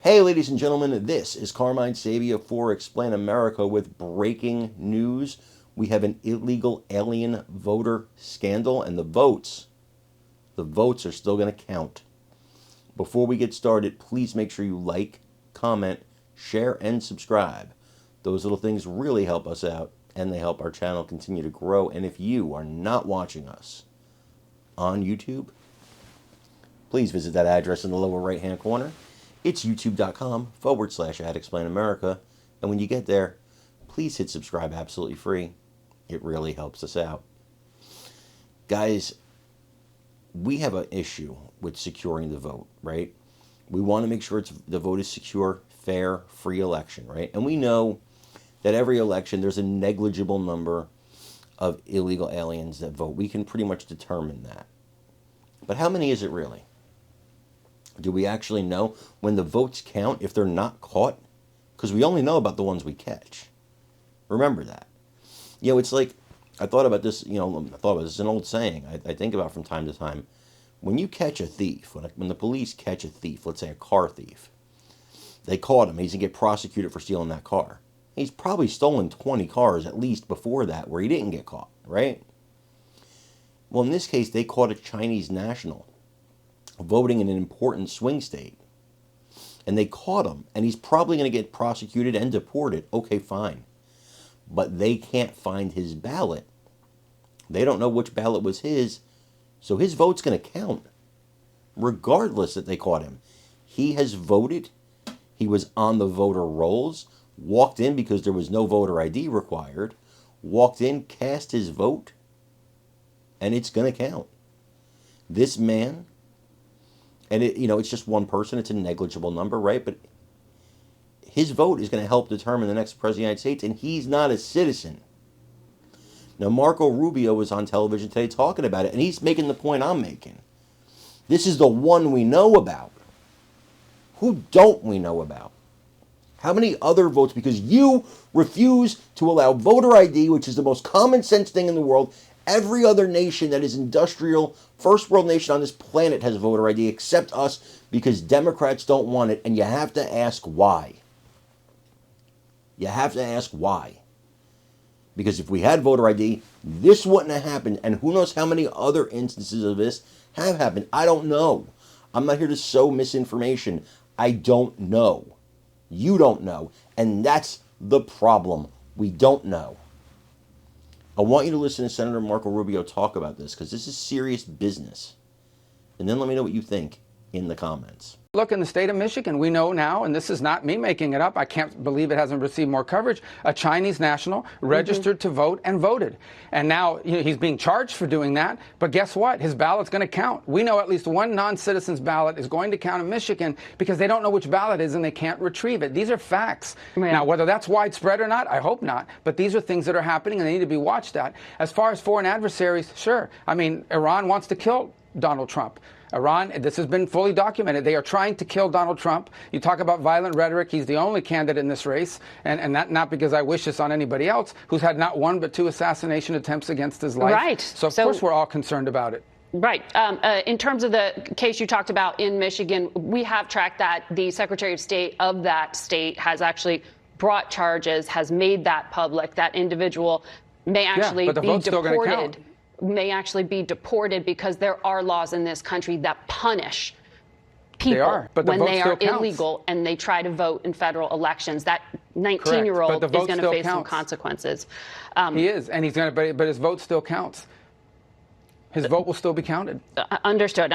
Hey, ladies and gentlemen, this is Carmine Sabia for Explain America with breaking news. We have an illegal alien voter scandal, and the votes are still going to count. Before we get started, please make sure you like, comment, share, and subscribe. Those little things really help us out, and they help our channel continue to grow. And if you are not watching us on YouTube, please visit that address in the lower right-hand corner. It's youtube.com/@explainamerica. And when you get there, please hit subscribe absolutely free. It really helps us out. Guys, we have an issue with securing the vote, right? We want to make sure the vote is secure, fair, free election, right? And we know that every election there's a negligible number of illegal aliens that vote. We can pretty much determine that. But how many is it really? Do we actually know when the votes count if they're not caught? Because we only know about the ones we catch. Remember that. You know, it's like, I thought about this, it's an old saying I think about from time to time. When you catch a thief, when the police catch a thief, let's say a car thief, they caught him, he's going to get prosecuted for stealing that car. He's probably stolen 20 cars at least before that where he didn't get caught, right? Well, in this case, they caught a Chinese national voting in an important swing state. And they caught him, and he's probably going to get prosecuted and deported. Okay, fine. But they can't find his ballot. They don't know which ballot was his, so his vote's going to count, regardless that they caught him. He has voted. He was on the voter rolls, walked in because there was no voter ID required, walked in, cast his vote, and it's going to count. This man, and it's just one person, it's a negligible number, right? But his vote is going to help determine the next president of the United States, and he's not a citizen. Now, Marco Rubio was on television today talking about it, and he's making the point I'm making. This is the one we know about. Who don't we know about? How many other votes? Because you refuse to allow voter ID, which is the most common sense thing in the world. Every other nation that is industrial, first world nation on this planet has voter ID except us, because Democrats don't want it, and you have to ask why. You have to ask why. Because if we had voter ID, this wouldn't have happened, and who knows how many other instances of this have happened. I don't know. I'm not here to sow misinformation. I don't know. You don't know, and that's the problem. We don't know. I want you to listen to Senator Marco Rubio talk about this, because this is serious business. And then let me know what you think in the comments. Look, in the state of Michigan, we know now, and this is not me making it up, I can't believe it hasn't received more coverage, a Chinese national registered to vote and voted. And now he's being charged for doing that, but guess what? His ballot's going to count. We know at least one non-citizen's ballot is going to count in Michigan because they don't know which ballot is and they can't retrieve it. These are facts. Right. Now, whether that's widespread or not, I hope not, but these are things that are happening and they need to be watched at. As far as foreign adversaries, sure. I mean, Iran wants to kill Donald Trump. Iran, this has been fully documented. They are trying to kill Donald Trump. You talk about violent rhetoric. He's the only candidate in this race, and not because I wish this on anybody else, who's had not one but two assassination attempts against his life. Right. So, of course, we're all concerned about it. Right. In terms of the case you talked about in Michigan, we have tracked that the Secretary of State of that state has actually brought charges, has made that public. That individual may actually be deported. May actually be deported because there are laws in this country that punish people when they are illegal and they try to vote in federal elections. That 19-year-old is going to face some consequences. He is, and he's going to, but his vote still counts. His vote will still be counted. Understood.